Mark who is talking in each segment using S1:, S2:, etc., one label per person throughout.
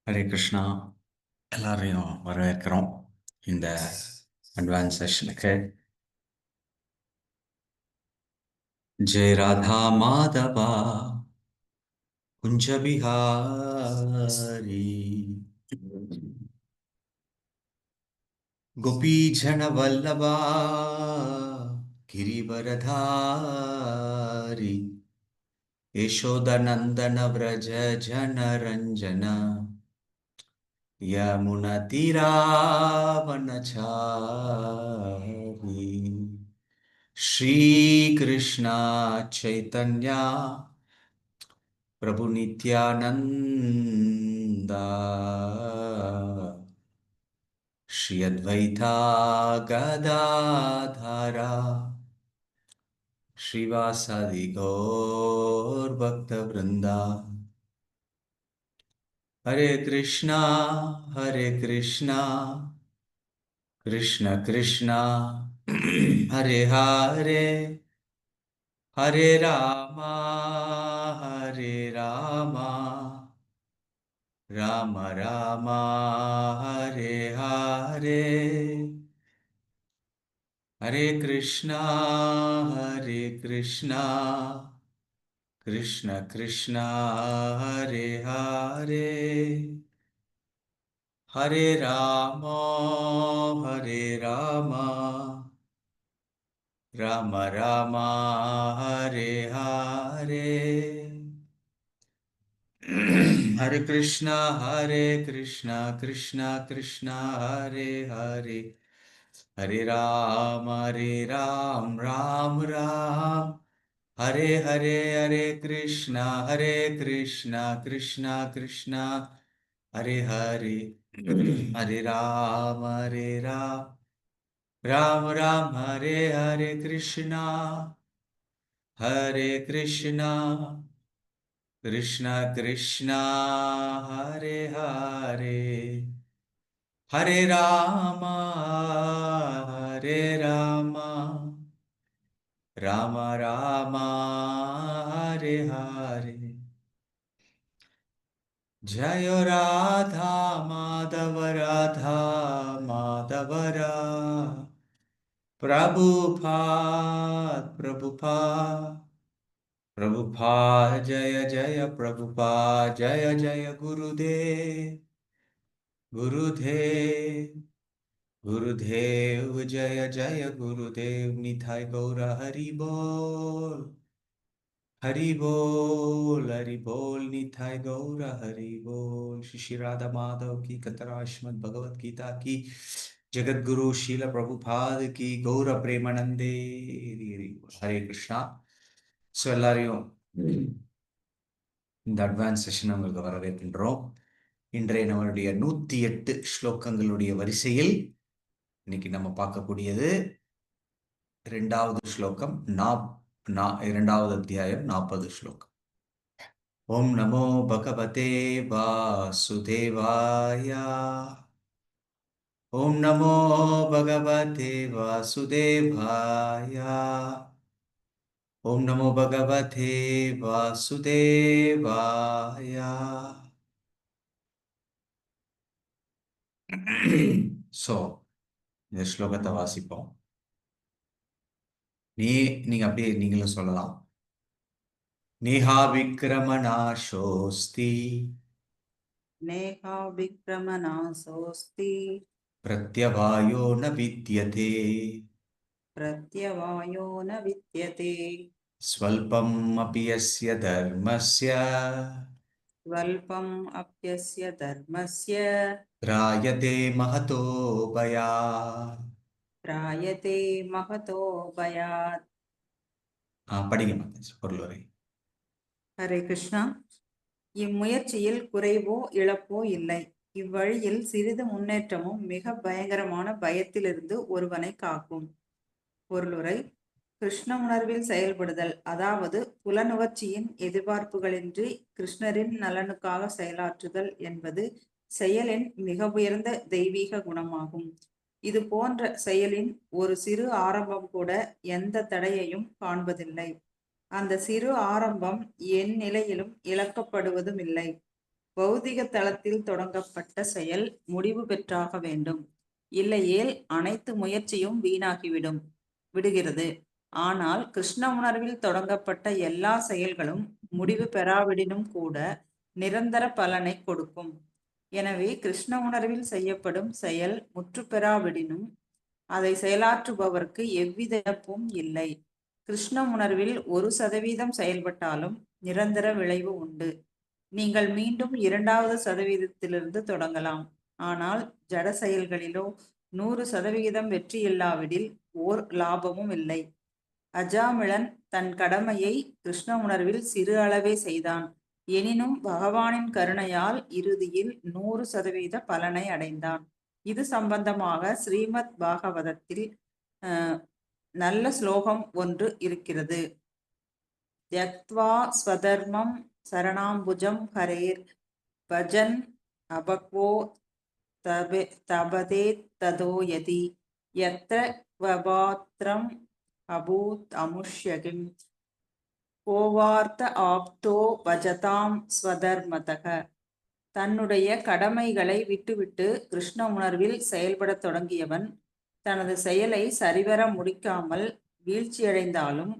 S1: ஹரே கிருஷ்ணா. எல்லாரையும் வரவேற்கிறோம் இந்த அட்வான்ஸ் செஷனுக்கு. ஜெய் ராதா மாதவா குஞ்ச பிஹாரி கோபி ஜன வல்லபா கிரிவரதாரி யசோதநந்தன व्रज ஜன ரஞ்சன यमुना तीरावनचारी श्री कृष्णा चैतन्य प्रभु नित्यानंदा श्री अद्वैता गदाधरा श्रीवासादि गौर भक्त वृंदा। हरे कृष्णा कृष्ण कृष्ण हरे हरे हरे रामा राम राम हरे हरे। हरे कृष्णा कृष्ण कृष्ण हरे हरे हरे राम राम राम हरे हरे। हरे कृष्णा कृष्ण कृष्ण हरे हरे हरे राम राम राम हरे हरे। हरे कृष्णा कृष्ण कृष्ण हरे हरे हरे राम राम राम हरे हरे। कृष्णा कृष्ण कृष्ण हरे हरे हरे राम राम राम हरे हरे। जय राधा माधव प्रभुपाद जय जय प्रभुपाद जय जय गुरुदेव जय जय गुरुदेव निताय गौर हरि बोल निताय गौर हरि बोल। श्री राधा माधव की कतरा श्रीमद् भगवत गीता की जगत गुरु शील प्रभुपाद की गौर प्रेमानंदे हरे कृष्णा। ஸோ எல்லாரையும் இந்த அட்வான்ஸ் செஷன் உங்களுக்கு வரவேற்கின்றோம். இன்றைய நம்மளுடைய 108 ஸ்லோகங்களுடைய வரிசையில் இன்னைக்கு நம்ம பார்க்கக்கூடியது இரண்டாவது ஸ்லோகம், இரண்டாவது அத்தியாயம் 40 ஸ்லோகம். ஓம் நமோ பகவதே வாசுதேவாய. ஓம் நமோ பகவதே வாசுதேவாய. ஓம் நமோ பகவதே வாசுதேவாய. சோ இந்த ஸ்லோகத்தை வாசிப்போம். நீங்க அப்படியே நீங்களும் சொல்லலாம். நேஹா விக்ரமநாசோஸ்தி பிரத்யவாயோ ந வித்யதே ஸ்வல்பம் அபி யஸ்ய தர்மஸ்ய த்ராயதே மஹதோ பயாத். படிங்க மாதாஜி பொருள் வரை.
S2: ஹரே கிருஷ்ணா. இம்முயற்சியில் குறைவோ இழப்போ இல்லை. இவ்வழியில் சிறிது முன்னேற்றமும் மிக பயங்கரமான பயத்திலிருந்து ஒருவனை காக்கும். பொருளுரை: கிருஷ்ண உணர்வில் செயல்படுதல், அதாவது புலனுணர்ச்சியின் எதிர்பார்ப்புகளின்றி கிருஷ்ணரின் நலனுக்காக செயலாற்றுதல் என்பது செயலின் மிக உயர்ந்த தெய்வீக குணமாகும். இது போன்ற செயலின் ஒரு சிறு ஆரம்பம் கூட எந்த தடையையும் காண்பதில்லை. அந்த சிறு ஆரம்பம் என் நிலையிலும் இழக்கப்படுவதும் இல்லை. பௌதிக தளத்தில் தொடங்கப்பட்ட செயல் முடிவு பெற்றாக வேண்டும். இல்லையேல் அனைத்து முயற்சியும் வீணாகிவிடும் விடுகிறது. ஆனால் கிருஷ்ண உணர்வில் தொடங்கப்பட்ட எல்லா செயல்களும் முடிவு பெறாவிடினும் கூட நிரந்தர பலனை கொடுக்கும். எனவே கிருஷ்ண உணர்வில் செய்யப்படும் செயல் முற்று பெறாவிடினும் அதை செயலாற்றுபவருக்கு எவ்வித இழப்பும் இல்லை. கிருஷ்ண உணர்வில் 1% செயல்பட்டாலும் நிரந்தர விளைவு உண்டு. நீங்கள் மீண்டும் 2% தொடங்கலாம். ஆனால் ஜட செயல்களிலோ 100% வெற்றி இல்லாவிடில் ஓர் லாபமும் இல்லை. அஜாமிளன் தன் கடமையை கிருஷ்ண உணர்வில் சிறு அளவே செய்தான். எனினும் பகவானின் கருணையால் இறுதியில் 100% பலனை அடைந்தான். இது சம்பந்தமாக ஸ்ரீமத் பாகவதத்தில் நல்ல ஸ்லோகம் ஒன்று இருக்கிறது. த்யக்த்வா ஸ்வதர்மம் சரணாம்புஜம் ஹரேர் பஜன் அபக்வோ தபதேத் ததோ யதி யத்ர க்வபாத்ரம் அபூத் அமுஷ்யகிம் கோவார்த்த ஆப்தோ பஜதாம் ஸ்வதர்மதக. தன்னுடைய கடமைகளை விட்டுவிட்டு கிருஷ்ண உணர்வில் செயல்படத் தொடங்கியவன் தனது செயலை சரிவர முடிக்காமல் வீழ்ச்சியடைந்தாலும்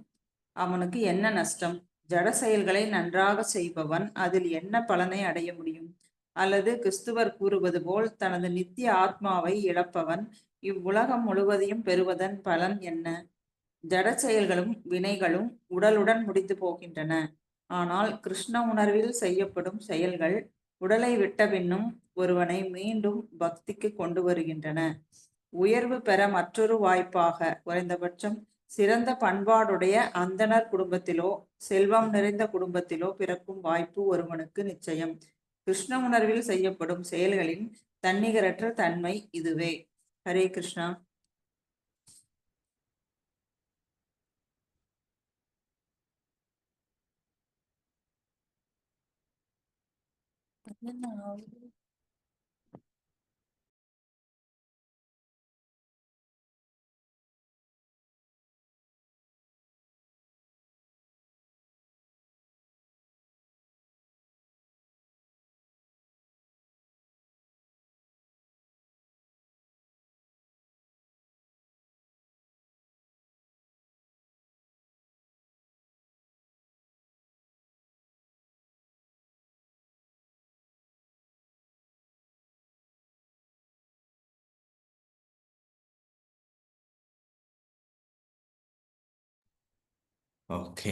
S2: அவனுக்கு என்ன நஷ்டம்? ஜட செயல்களை நன்றாக செய்பவன் அதில் என்ன பலனை அடைய முடியும்? அல்லது கிறிஸ்துவர் கூறுவது போல் தனது நித்திய ஆத்மாவை இழப்பவன் இவ்வுலகம் முழுவதையும் பெறுவதன் பலன் என்ன? ஜட செயல்களும் வினைகளும் உடலுடன் முடிந்து போகின்றன. ஆனால் கிருஷ்ண உணர்வில் செய்யப்படும் செயல்கள் உடலை விட்ட பின்னும் ஒருவனை மீண்டும் பக்திக்கு கொண்டு வருகின்றன. உயர்வு பெற மற்றொரு வாய்ப்பாக குறைந்தபட்சம் சிறந்த பண்பாடுடைய அந்தணர் குடும்பத்திலோ செல்வம் நிறைந்த குடும்பத்திலோ பிறக்கும் வாய்ப்பு ஒருவனுக்கு நிச்சயம். கிருஷ்ண உணர்வில் செய்யப்படும் செயல்களின் தன்னிகரற்ற தன்மை இதுவே. ஹரே கிருஷ்ணா.
S1: ஓகே,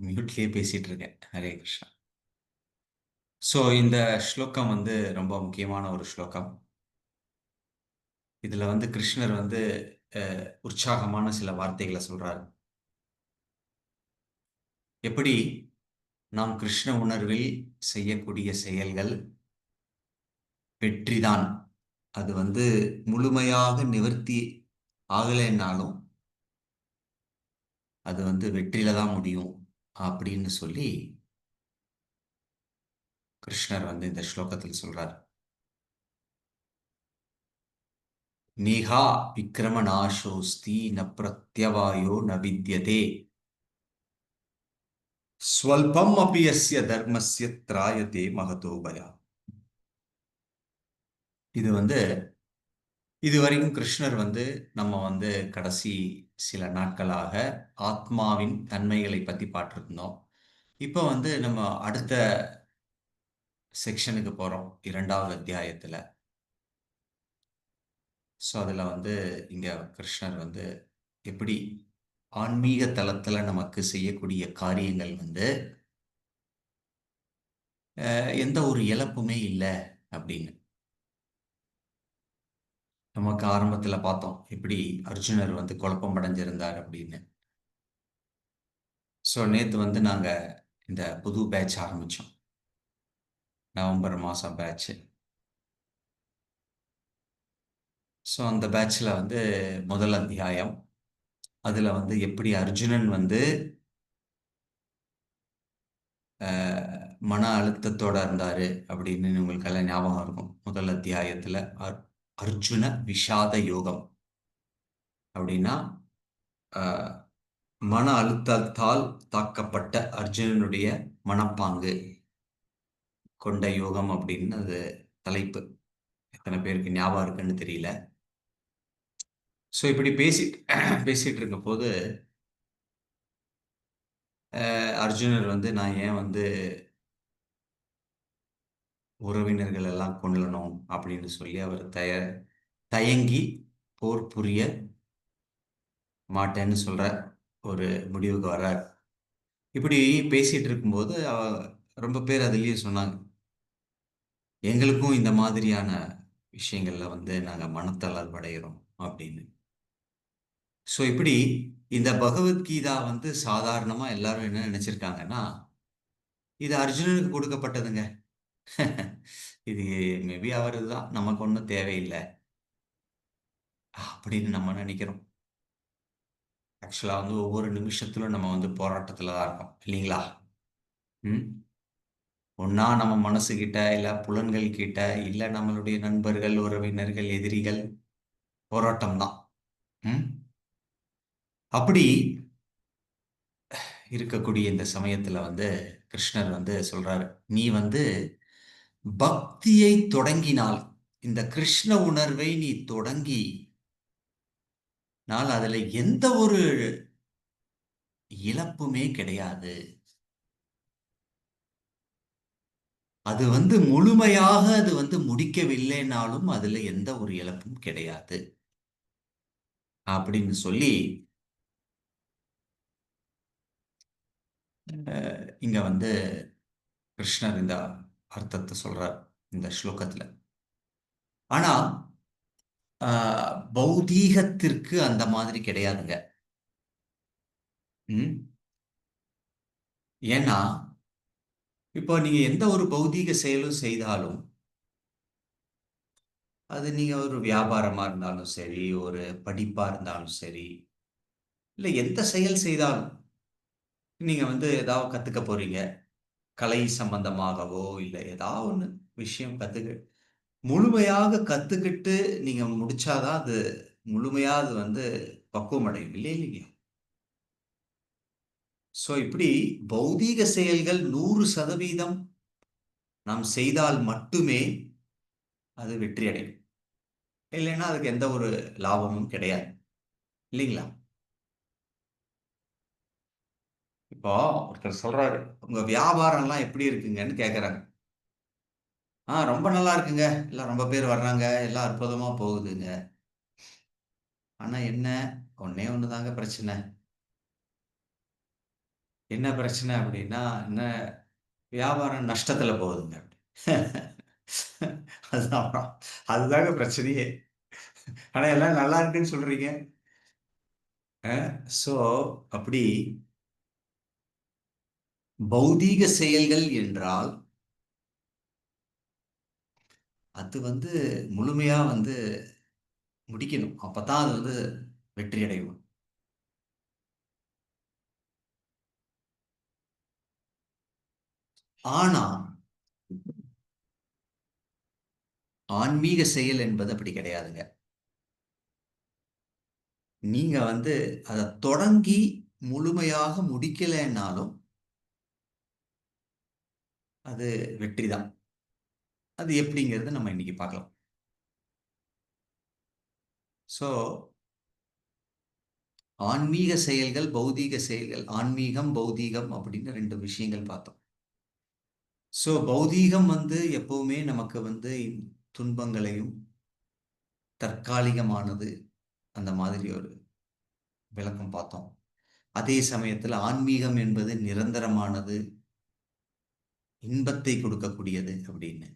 S1: மியூட்லயே பேசிட்டு இருக்கேன். ஹரே கிருஷ்ணா. ஸோ இந்த ஸ்லோகம் வந்து ரொம்ப முக்கியமான ஒரு ஸ்லோகம். இதுல வந்து கிருஷ்ணர் வந்து உற்சாகமான சில வார்த்தைகளை சொல்றாரு. எப்படி நாம் கிருஷ்ண உணர்வில் செய்யக்கூடிய செயல்கள் வெற்றிதான். அது வந்து முழுமையாக நிவர்த்தி ஆகலைன்னாலும் அது வந்து வெற்றியில தான் முடியும் அப்படின்னு சொல்லி கிருஷ்ணர் வந்து இந்த ஸ்லோகத்தில் சொல்றார். நீஹா விக்ரம நாசோஸ்தி ந பிரத்யவாயோ ந வித்யதே ஸ்வல்பம் அபி யஸ்ய தர்மஸ்ய த்ராயதே மகதோ பயா. இது வந்து இதுவரைக்கும் கிருஷ்ணர் வந்து நம்ம வந்து கடைசி சில நாட்களாக ஆத்மாவின் தன்மைகளை பத்தி பார்த்துருந்தோம். இப்போ வந்து நம்ம அடுத்த செக்ஷனுக்கு போறோம், 2வது அத்தியாயத்துல. ஸோ அதில் வந்து இங்க கிருஷ்ணர் வந்து எப்படி ஆன்மீக தளத்துல நமக்கு செய்யக்கூடிய காரியங்கள் வந்து எந்த ஒரு இழப்புமே இல்லை அப்படின்னு. நமக்கு ஆரம்பத்துல பார்த்தோம் எப்படி அர்ஜுனர் வந்து குழப்பம் அடைஞ்சிருந்தார் அப்படின்னு. ஸோ நேற்று வந்து நாங்க இந்த புது பேட்ச் ஆரம்பிச்சோம், நவம்பர் மாதம் பேட்ச்சு. ஸோ அந்த பேட்சில் வந்து முதல் அத்தியாயம், அதில் வந்து எப்படி அர்ஜுனன் வந்து மன அழுத்தத்தோட இருந்தாரு அப்படின்னு உங்களுக்கு எல்லாம் ஞாபகம் இருக்கும். முதல் அத்தியாயத்துல அர்ஜுன விஷாத யோகம் அப்படின்னா மன அழுத்தத்தால் தாக்கப்பட்ட அர்ஜுனனுடைய மனப்பாங்கு. கொண்ட யோகம் அப்படின்னு அது தலைப்பு. எத்தனை பேருக்கு ஞாபகம் இருக்குன்னு தெரியல. ஸோ இப்படி பேசிட்டு இருக்கும் போது அர்ஜுனர் வந்து நான் ஏன் வந்து உறவினர்கள் எல்லாம் கொல்லணும் அப்படின்னு சொல்லி அவர் தயங்கி போர் புரிய மாட்டேன்னு சொல்ற ஒரு முடிவுக்கு வர்றார். இப்படி பேசிட்டு இருக்கும்போது ரொம்ப பேர் அதுலயே சொன்னாங்க, எங்களுக்கும் இந்த மாதிரியான விஷயங்கள்ல வந்து நாங்க மனத்தளர்வடைகிறோம் அப்படின்னு. ஸோ இப்படி இந்த பகவத்கீதா வந்து சாதாரணமா எல்லாரும் என்ன நினைச்சிருக்காங்கன்னா, இது அர்ஜுனனுக்கு கொடுக்கப்பட்டதுங்க. இது மேபி அவர் தான், நமக்கு ஒன்றும் தேவையில்லை அப்படின்னு நம்ம நினைக்கிறோம். ஆக்சுவலா வந்து ஒவ்வொரு நிமிஷத்திலும் நம்ம வந்து போராட்டத்துல தான் இருக்கோம் இல்லைங்களா? ம் ஒன்னா நம்ம மனசுகிட்ட, இல்ல புலன்கள் கிட்ட, இல்ல நம்மளுடைய நண்பர்கள், உறவினர்கள், எதிரிகள், போராட்டம் தான். ம் அப்படி இருக்கக்கூடிய இந்த சமயத்துல வந்து கிருஷ்ணர் வந்து சொல்றாரு, நீ வந்து பக்தியை தொடங்கினால், இந்த கிருஷ்ண உணர்வை நீ தொடங்கி அதுல எந்த ஒரு இழப்புமே கிடையாது. அது வந்து முழுமையாக அது வந்து முடிக்கவில்லைனாலும் அதுல எந்த ஒரு இழப்பும் கிடையாது அப்படின்னு சொல்லி இங்க வந்து கிருஷ்ணர் இந்த அர்த்தத்தை சொல்றார் இந்த ஸ்லோகத்துல. ஆனா பௌதீகத்திற்கு அந்த மாதிரி கிடையாதுங்க. ஏன்னா இப்போ நீங்க எந்த ஒரு பௌதீக செயலும் செய்தாலும், அது நீங்க ஒரு வியாபாரமா இருந்தாலும் சரி, ஒரு படிப்பா இருந்தாலும் சரி, இல்ல எந்த செயல் செய்தாலும், நீங்க வந்து ஏதாவது கத்துக்க போறீங்க, கலை சம்பந்தமாகவோ இல்ல ஏதாவது ஒண்ணு விஷயம் முழுமையாக கத்துக்கிட்டு நீங்க முடிச்சாதான் அது முழுமையா அது வந்து பக்குவம் அடையும் இல்லையா? சோ இப்படி பௌதீக செயல்கள் 100% நாம் செய்தால் மட்டுமே அது வெற்றி அடையும். இல்லைன்னா அதுக்கு எந்த ஒரு லாபமும் கிடையாது இல்லைங்களா? இப்போ ஒருத்தர் சொல்றாரு, உங்க வியாபாரம் எல்லாம் எப்படி இருக்குங்கன்னு கேக்குறாங்க. ரொம்ப நல்லா இருக்குங்க, எல்லாம் ரொம்ப பேர் வர்றாங்க, எல்லாம் அற்புதமா போகுதுங்க. ஆனா என்ன, ஒண்ணே ஒண்ணுதாங்க பிரச்சனை. என்ன பிரச்சனை அப்படின்னா, என்ன வியாபாரம் நஷ்டத்துல போகுதுங்க. அதுதான் அதுதாங்க பிரச்சனையே. ஆனா எல்லாம் நல்லா இருக்குன்னு சொல்றீங்க. சோ அப்படி பௌதீக செயல்கள் என்றால் அது வந்து முழுமையா வந்து முடிக்கணும். அப்பதான் அது வந்து வெற்றி அடையும். ஆனா ஆன்மீக செயல் என்பது அப்படி கிடையாதுங்க. நீங்க வந்து அதை தொடங்கி முழுமையாக முடிக்கலைன்னாலும் அது வெற்றி தான். அது எப்படிங்கிறது நம்ம இன்னைக்கு பார்க்கலாம். சோ ஆன்மீக செயல்கள், பௌதீக செயல்கள், ஆன்மீகம் பௌதீகம் அப்படின்னு 2 விஷயங்கள் பார்த்தோம். சோ பௌதீகம் வந்து எப்பவுமே நமக்கு வந்து துன்பங்களையும் தற்காலிகமானது அந்த மாதிரி ஒரு விளக்கம் பார்த்தோம். அதே சமயத்துல ஆன்மீகம் என்பது நிரந்தரமானது, இன்பத்தை கொடுக்கக்கூடியது அப்படின்னு.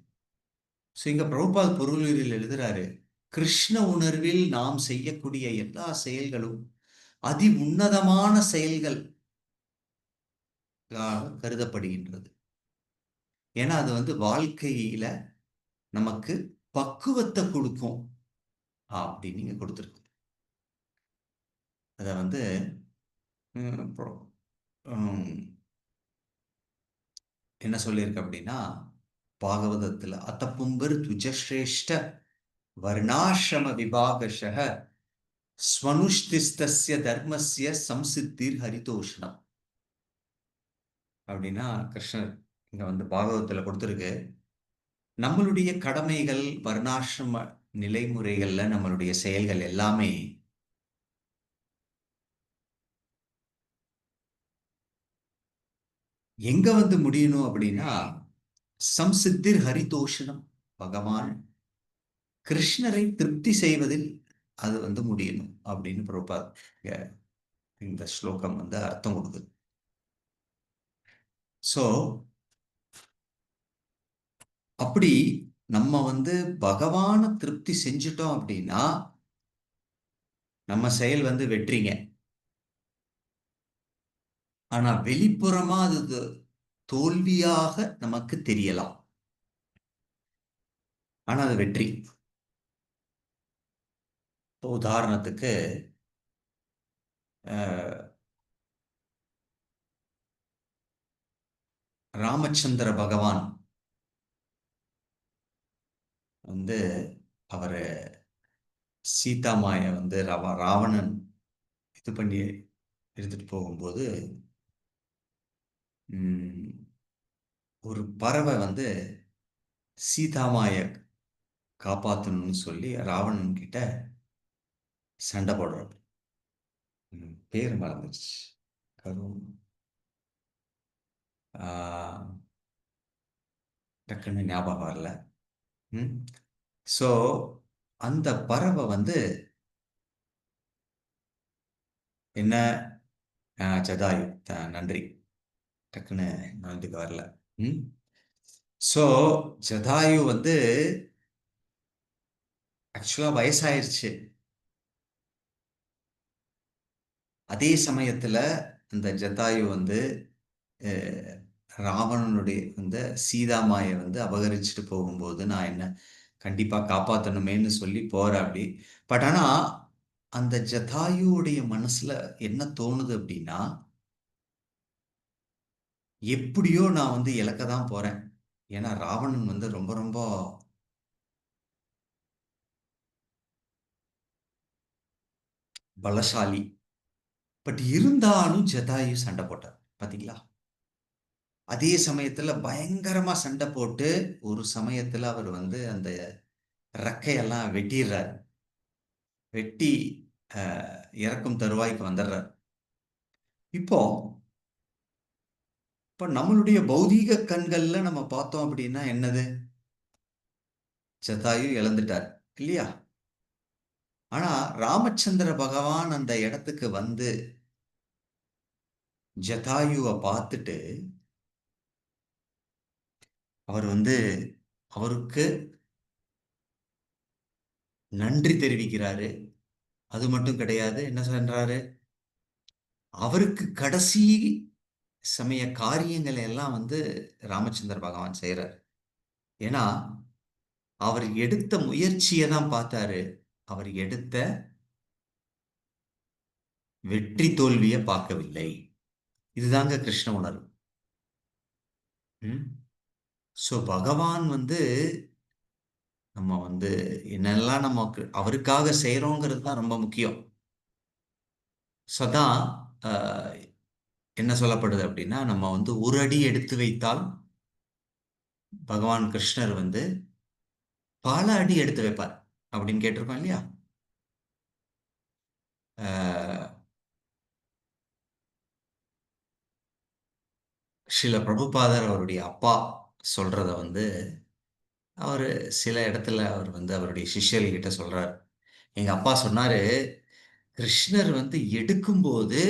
S1: சோ இங்க பிரபுபாத் பொருளுரையில் எழுதுறாரு, கிருஷ்ண உணர்வில் நாம் செய்யக்கூடிய எல்லா செயல்களும் அதி உன்னதமான செயல்கள் கருதப்படுகின்றது. ஏன்னா அது வந்து வாழ்க்கையில நமக்கு பக்குவத்தை கொடுக்கும் அப்படின்னு நீங்க கொடுத்துருக்கு. அத வந்து என்ன சொல்லியிருக்கு அப்படின்னா, பாகவதத்துல அத்தப்பும்பர் துஜஸ்ரேஷ்ட வர்ணாசிரம விபாகஷக ஸ்வனுஷ்திஸ்தஸ்ய தர்மஸ்ய சம்சித்திர் ஹரிதோஷ்ணம் அப்படின்னா கிருஷ்ணர் இங்க வந்து பாகவத்துல கொடுத்துருக்கு. நம்மளுடைய கடமைகள், வர்ணாசிரம நிலைமுறைகள்ல நம்மளுடைய செயல்கள் எல்லாமே எங்க வந்து முடியணும் அப்படின்னா, சம்சித்திர் ஹரிதோஷனம், பகவான் கிருஷ்ணரை திருப்தி செய்வதில் அது வந்து முடியணும் அப்படின்னு பிரபுபாத் இந்த ஸ்லோகம் வந்து அர்த்தம் கொடுக்குது. சோ அப்படி நம்ம வந்து பகவான திருப்தி செஞ்சுட்டோம் அப்படின்னா நம்ம செயல் வந்து வெற்றிங்க. ஆனா வெளிப்புறமா அது தோல்வியாக நமக்கு தெரியலாம், ஆனா அது வெற்றி. இப்போ உதாரணத்துக்கு ராமச்சந்திர பகவான் வந்து அவரை சீதாமாய வந்து ராவணன் இது பண்ணி எடுத்துட்டு போகும்போது ஒரு பறவை வந்து சீதாமாய காப்பாற்றணும்னு சொல்லி ராவணன் கிட்ட சண்டை போடுறோம். பேர் மறந்துடுச்சு. கரும் டக்குன்னு ஞாபகம் வரல. ஸோ அந்த பறவை வந்து என்ன, ஜதாயு, நன்றி, டக்குன்னு நாட்டுக்கு வரல. ஸோ ஜதாயு வந்து ஆக்சுவலா வயசாயிருச்சு. அதே சமயத்துல அந்த ஜதாயு வந்து ராவணனுடைய வந்து சீதாமாயை வந்து அபகரிச்சுட்டு போகும்போது நான் என்ன கண்டிப்பா காப்பாற்றணுமேன்னு சொல்லி போற அப்படி. பட் ஆனா அந்த ஜதாயுடைய மனசுல என்ன தோணுது அப்படின்னா, எப்படியோ நான் வந்து இழக்க தான் போறேன். ஏன்னா ராவணன் வந்து ரொம்ப ரொம்ப பலசாலி. பட் இருந்தாலும் ஜதாயு சண்டை போட்டார் பாத்தீங்களா. அதே சமயத்துல பயங்கரமா சண்டை போட்டு ஒரு சமயத்துல அவர் வந்து அந்த ரெக்கையெல்லாம் வெட்டிடுறார். வெட்டி இறக்கும் தருவாய்க்கு வந்துடுறார். இப்போ இப்ப நம்மளுடைய பௌதீக கண்கள்ல நம்ம பார்த்தோம் அப்படின்னா என்னது, ஜதாயு இழந்துட்டார் இல்லையா. ஆனா ராமச்சந்திர பகவான் அந்த இடத்துக்கு வந்து ஜதாயுவை பார்த்துட்டு அவர் வந்து அவருக்கு நன்றி தெரிவிக்கிறாரு. அது மட்டும் கிடையாது, என்ன சொல்றாரு, அவருக்கு கடைசி சமய காரியங்களை எல்லாம் வந்து ராமச்சந்திர பகவான் செய்யறார். ஏன்னா அவர் எடுத்த முயற்சியை தான் பார்த்தாரு, அவர் எடுத்த வெற்றி தோல்வியை பார்க்கவில்லை. இதுதாங்க கிருஷ்ண உணர்வு. ஸோ பகவான் வந்து நம்ம வந்து என்னெல்லாம் நமக்கு அவருக்காக செய்யறோங்கிறது தான் ரொம்ப முக்கியம். சதா என்ன சொல்லப்படுது அப்படின்னா, நம்ம வந்து ஒரு அடி எடுத்து வைத்தால் பகவான் கிருஷ்ணர் வந்து பல அடி எடுத்து வைப்பார் அப்படின்னு கேட்டிருக்கோம் இல்லையா. ஸ்ரீல பிரபுபாதர் அவருடைய அப்பா சொல்றத வந்து அவர் சில இடத்துல அவர் வந்து அவருடைய சிஷ்யர்கிட்ட சொல்றார். எங்க அப்பா சொன்னாரு, கிருஷ்ணர் வந்து எடுக்கும்போது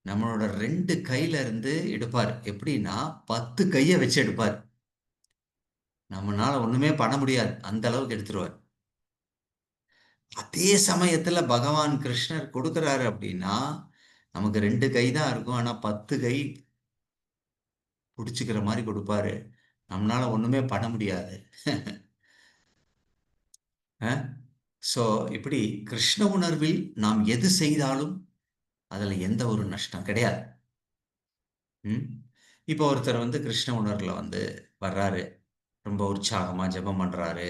S1: நம்மளோட 2 கையில இருந்து எடுப்பார். எப்படின்னா 10 கையை வச்சு எடுப்பார். நம்மளால ஒண்ணுமே பண்ண முடியாது, அந்த அளவுக்கு எடுத்துருவார். அதே சமயத்துல பகவான் கிருஷ்ணர் கொடுக்கிறாரு அப்படின்னா நமக்கு 2 கை தான் இருக்கும், ஆனா 10 கை பிடிச்சுக்கிற மாதிரி கொடுப்பாரு. நம்மளால ஒண்ணுமே பண்ண முடியாது. ஸோ இப்படி கிருஷ்ண உணர்வில் நாம் எது செய்தாலும் அதுல எந்த ஒரு நஷ்டம் கிடையாது. இப்போ ஒருத்தர் வந்து கிருஷ்ண உணர்வுல வந்து வர்றாரு, ரொம்ப உற்சாகமா ஜெபம் பண்றாரு,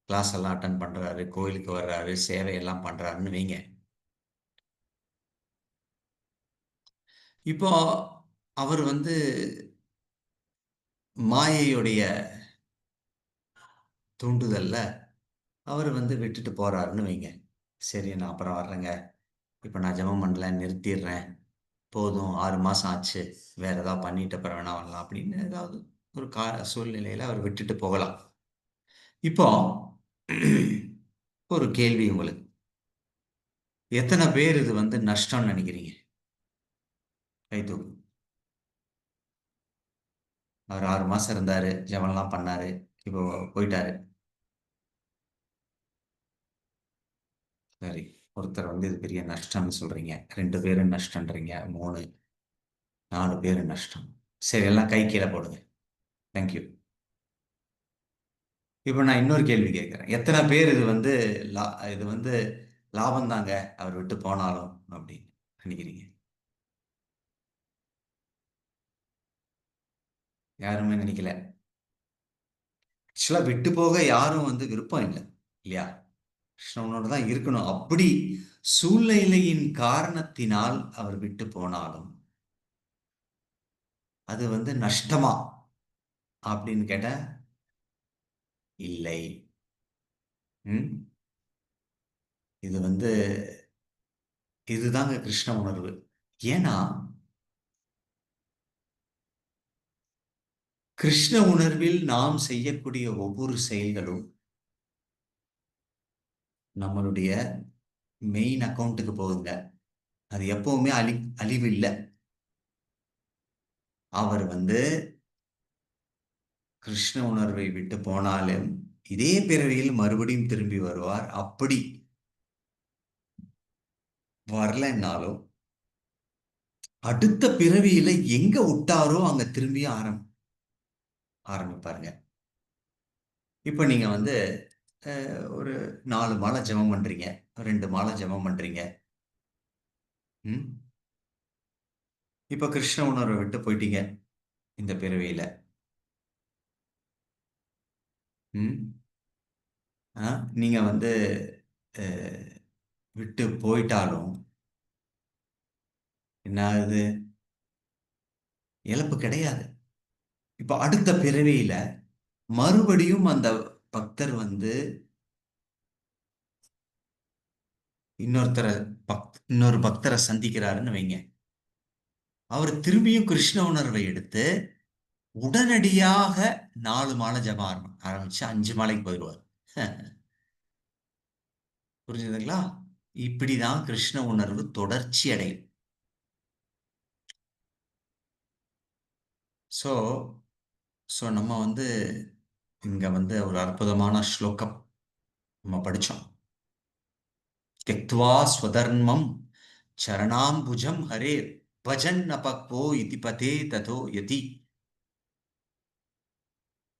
S1: கிளாஸ் எல்லாம் அட்டன் பண்றாரு, கோயிலுக்கு வர்றாரு, சேவையெல்லாம் பண்றாருன்னு வைங்க. இப்போ அவர் வந்து மாயையுடைய தூண்டுதல்ல அவர் வந்து விட்டுட்டு போறாருன்னு வைங்க. சரி, நான் அப்புறம் வர்றேங்க, இப்போ நான் ஜெபம் பண்ணல, நிறுத்திடுறேன், போதும், 6 மாசம் ஆச்சு, வேற ஏதாவது பண்ணிட்டு அப்புறம் வேணா வரலாம் அப்படின்னு ஏதாவது ஒரு சூழ்நிலையில அவர் விட்டுட்டு போகலாம். இப்போ ஒரு கேள்வி உங்களுக்கு, எத்தனை பேர் இது வந்து நஷ்டம்னு நினைக்கிறீங்க? கை தூக்கு. அவர் 6 மாசம் இருந்தாரு, ஜெபம்லாம் பண்ணாரு, இப்போ போயிட்டாரு. சரி, ஒருத்தர் வந்து இது பெரிய நஷ்டம்னு சொல்றீங்க, 2 பேரும் நஷ்டன்றீங்க, 3 4 பேர் நஷ்டம். சரி, எல்லாம் கை கீழே போடுங்க. தேங்க்யூ. இப்போ நான் இன்னொரு கேள்வி கேட்குறேன், எத்தனை பேர் இது வந்து இது வந்து லாபம் தாங்க அவர் விட்டு போனாலும் அப்படின்னு நினைக்கிறீங்க? யாருமே நினைக்கல. ஆக்சுவலா விட்டு போக யாரும் வந்து விருப்பம் இல்லை, இல்லையா? கிருஷ்ணனோட தான் இருக்கணும். அப்படி சூழ்நிலையின் காரணத்தினால் அவர் விட்டு போனாலும் அது வந்து நஷ்டமா அப்படின்னு கேட்டா இல்லை. ம்? இது வந்து இதுதாங்க கிருஷ்ண உணர்வு. ஏன்னா கிருஷ்ண உணர்வில் நாம் செய்யக்கூடிய ஒவ்வொரு செயல்களும் நம்மளுடைய மெயின் அக்கௌண்ட்டுக்கு போகுங்க. அது எப்பவுமே அழிவு இல்லை. அவர் வந்து கிருஷ்ண உணர்வை விட்டு போனாலும் இதே பிறவியில் மறுபடியும் திரும்பி வருவார். அப்படி வரலைன்னாலும் அடுத்த பிறவியில எங்க விட்டாரோ அங்க திரும்பி ஆரம்பிப்பாருங்க. இப்ப நீங்க வந்து ஒரு 4 மாலை ஜெபம் பண்றீங்க, 2 மாலை ஜெபம் பண்றீங்க. ம்? இப்ப கிருஷ்ண உணர்வை விட்டு போயிட்டீங்க இந்த பிறவியில. ம்? நீங்க வந்து அஹ், விட்டு போயிட்டாலும் என்ன ஆகுது? இழப்பு கிடையாது. இப்ப அடுத்த பிறவியில மறுபடியும் அந்த பக்தர் வந்து இன்னொரு பக்தரை சந்திக்கிறாருன்னு வைங்க. அவர் திரும்பியும் கிருஷ்ண உணர்வை எடுத்து உடனடியாக 4 மாலை ஜபம் ஆரம்பிச்சு 5 மாலைக்கு போயிடுவார். புரிஞ்சுதுங்களா? இப்படிதான் கிருஷ்ண உணர்வு தொடர்ச்சி அடையும். ஸோ ஸோ நம்ம வந்து இங்க வந்து ஒரு அற்புதமான ஸ்லோகம் நம்ம படிச்சோம். தியக்த்வா ஸ்வதர்மம் சரணாம்புஜம் ஹரே பஜன் அபக்வோ இதி பதே ததோ யதி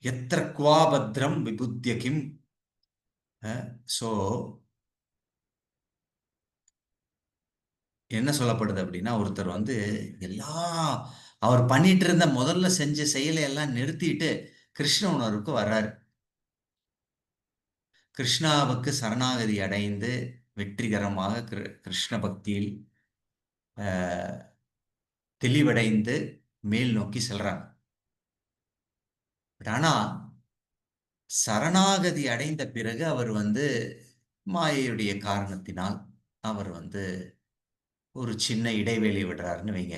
S1: எத்திர க்வா பத்ரம் விபுத்ய கிம். ஸோ என்ன சொல்லப்படுது அப்படின்னா, ஒருத்தர் வந்து எல்லா அவர் பண்ணிட்டு இருந்த முதல்ல செஞ்ச செயலை எல்லாம் நிறுத்திட்டு கிருஷ்ண உணர்வுக்கு வர்றாரு. கிருஷ்ணாவுக்கு சரணாகதி அடைந்து வெற்றிகரமாக கிருஷ்ண பக்தியில் தெளிவடைந்து மேல் நோக்கி செல்றாங்க. ஆனா சரணாகதி அடைந்த பிறகு அவர் வந்து மாயையுடைய காரணத்தினால் அவர் வந்து ஒரு சின்ன இடைவெளி விடுறாருன்னு வைங்க.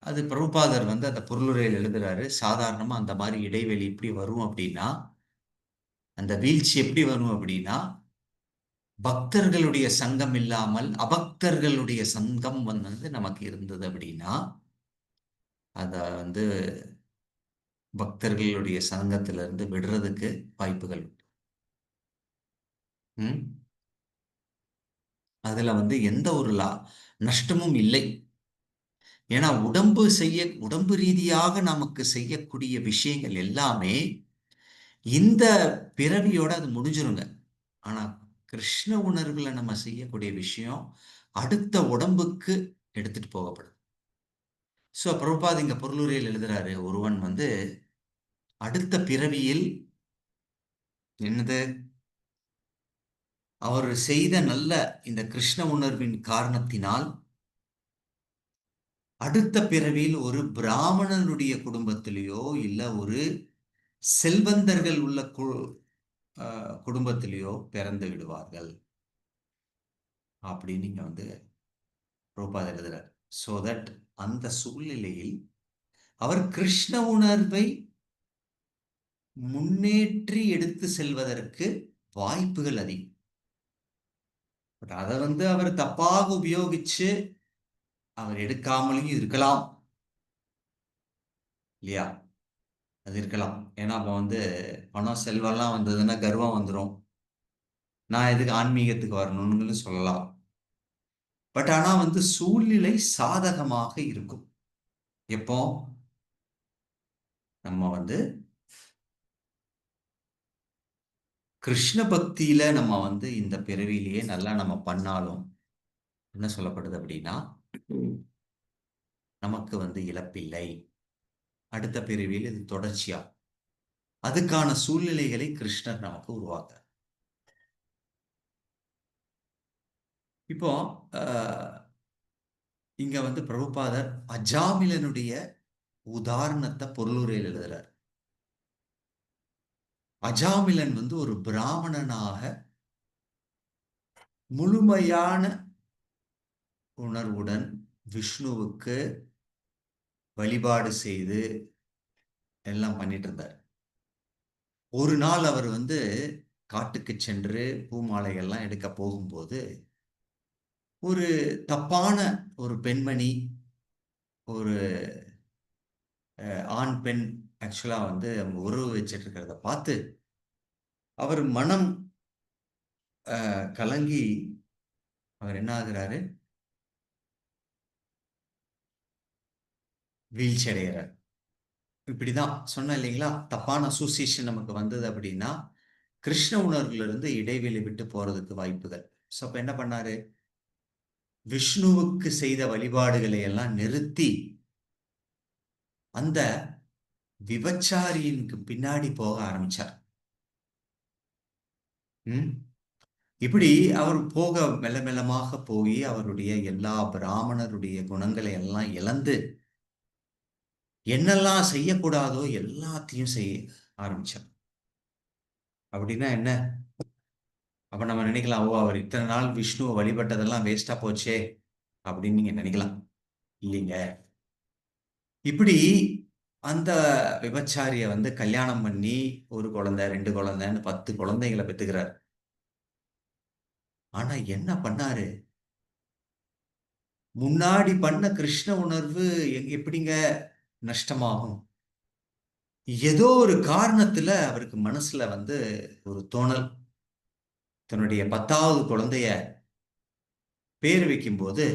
S1: அது பிரபுபாதர் வந்து அந்த பொருளுரையில் எழுதுறாரு. சாதாரணமா அந்த மாதிரி இடைவெளி எப்படி வரும் அப்படின்னா, அந்த வீழ்ச்சி எப்படி வரும் அப்படின்னா, பக்தர்களுடைய சங்கம் இல்லாமல் அபக்தர்களுடைய சங்கம் வந்து நமக்கு இருந்தது அப்படின்னா, அத வந்து பக்தர்களுடைய சங்கத்திலிருந்து விடுறதுக்கு வாய்ப்புகள் உண்டு. அதுல வந்து எந்த ஒரு நஷ்டமும் இல்லை. ஏன்னா உடம்பு ரீதியாக நமக்கு செய்யக்கூடிய விஷயங்கள் எல்லாமே இந்த பிறவியோட அது முடிஞ்சிருங்க. ஆனா கிருஷ்ண உணர்வுல நம்ம செய்யக்கூடிய விஷயம் அடுத்த உடம்புக்கு எடுத்துட்டு போகப்படும். சோ பிரபுபாத் இங்க பொருளுரையில் எழுதுறாரு, ஒருவன் வந்து அடுத்த பிறவியில் என்னது அவர் செய்த நல்ல இந்த கிருஷ்ண உணர்வின் காரணத்தினால் அடுத்த பிறவியில் ஒரு பிராமணனுடைய குடும்பத்திலேயோ இல்ல ஒரு செல்வந்தர்கள் உள்ள குடும்பத்திலேயோ பிறந்து விடுவார்கள் அப்படின்னு நீங்க வந்து பிரபுபாதர் எழுதுறார். சோ தட் அந்த சூழ்நிலையில் அவர் கிருஷ்ண உணர்வை முன்னேற்றி எடுத்து செல்வதற்கு வாய்ப்புகள் அதிகம். பட் அதை வந்து அவர் தப்பாக உபயோகிச்சு அவர் எடுக்காமலையும் இருக்கலாம் இல்லையா? அது இருக்கலாம். ஏன்னா அப்ப வந்து பணம் செல்வம்லாம் வந்ததுன்னா கர்வம் வந்துடும். நான் எதுக்கு ஆன்மீகத்துக்கு வரணும்னு சொல்லலாம். பட் ஆனா வந்து சூழ்நிலை சாதகமாக இருக்கும். எப்போ நம்ம வந்து கிருஷ்ண பக்தியில நம்ம வந்து இந்த பிறவியிலேயே நல்லா நம்ம பண்ணாலும் என்ன சொல்லப்படுது அப்படின்னா, நமக்கு வந்து இழப்பில்லை. அடுத்த பிறவியில் இது தொடர்ச்சியா அதுக்கான சூழ்நிலைகளை கிருஷ்ணர் நமக்கு உருவாக்க. இப்போ இங்க வந்து பிரபுபாதர் அஜாமிலனுடைய உதாரணத்தை பொருளுரையில் எழுதுறார். அஜாமிலன் வந்து ஒரு பிராமணனாக முழுமையான உணர்வுடன் விஷ்ணுவுக்கு வழிபாடு செய்து எல்லாம் பண்ணிட்டு இருந்தார். ஒரு நாள் அவர் வந்து காட்டுக்கு சென்று பூமாலைகள்லாம் எடுக்க போகும்போது ஒரு தப்பான ஒரு பெண்மணி, ஒரு ஆண் பெண் ஆக்சுவலா வந்து அவங்க உறவு வச்சிட்டு இருக்கிறத பார்த்து அவர் மனம் கலங்கி அவர் என்ன ஆகுறாரு, வீழ்ச்சி அடைகிறார். இப்படிதான் சொன்ன இல்லைங்களா, தப்பான அசோசியேஷன் நமக்கு வந்தது அப்படின்னா கிருஷ்ண உணர்வுல இருந்து இடைவெளி விட்டு போறதுக்கு வாய்ப்புகள். ஸோ அப்ப என்ன பண்ணாரு, விஷ்ணுவுக்கு செய்த வழிபாடுகளை எல்லாம் நிறுத்தி அந்த விபச்சாரியினுக்கு பின்னாடி போக ஆரம்பிச்சார். இப்படி அவர் போக மெல்ல மெல்லமாக போய் அவருடைய எல்லா பிராமணருடைய குணங்களை எல்லாம் இழந்து என்னெல்லாம் செய்யக்கூடாதோ எல்லாத்தையும் செய்ய ஆரம்பிச்சார். அப்படின்னா என்ன? அப்ப நம்ம நினைக்கலாம், ஓ அவர் இத்தனை நாள் விஷ்ணுவை வழிபட்டதெல்லாம் வேஸ்டா போச்சே அப்படின்னு நீங்க நினைக்கலாம். இல்லைங்க, இப்படி அந்த விபச்சாரிய வந்து கல்யாணம் பண்ணி ஒரு குழந்தை 2 குழந்தைன்னு 10 குழந்தைகளை பெற்றுக்கிறார். ஆனா என்ன பண்ணாரு, முன்னாடி பண்ண கிருஷ்ண உணர்வு எப்படிங்க நஷ்டமாகும்? ஏதோ ஒரு காரணத்துல அவருக்கு மனசுல வந்து ஒரு தோணல், தன்னுடைய 10வது குழந்தைய பேர் வைக்கும்போது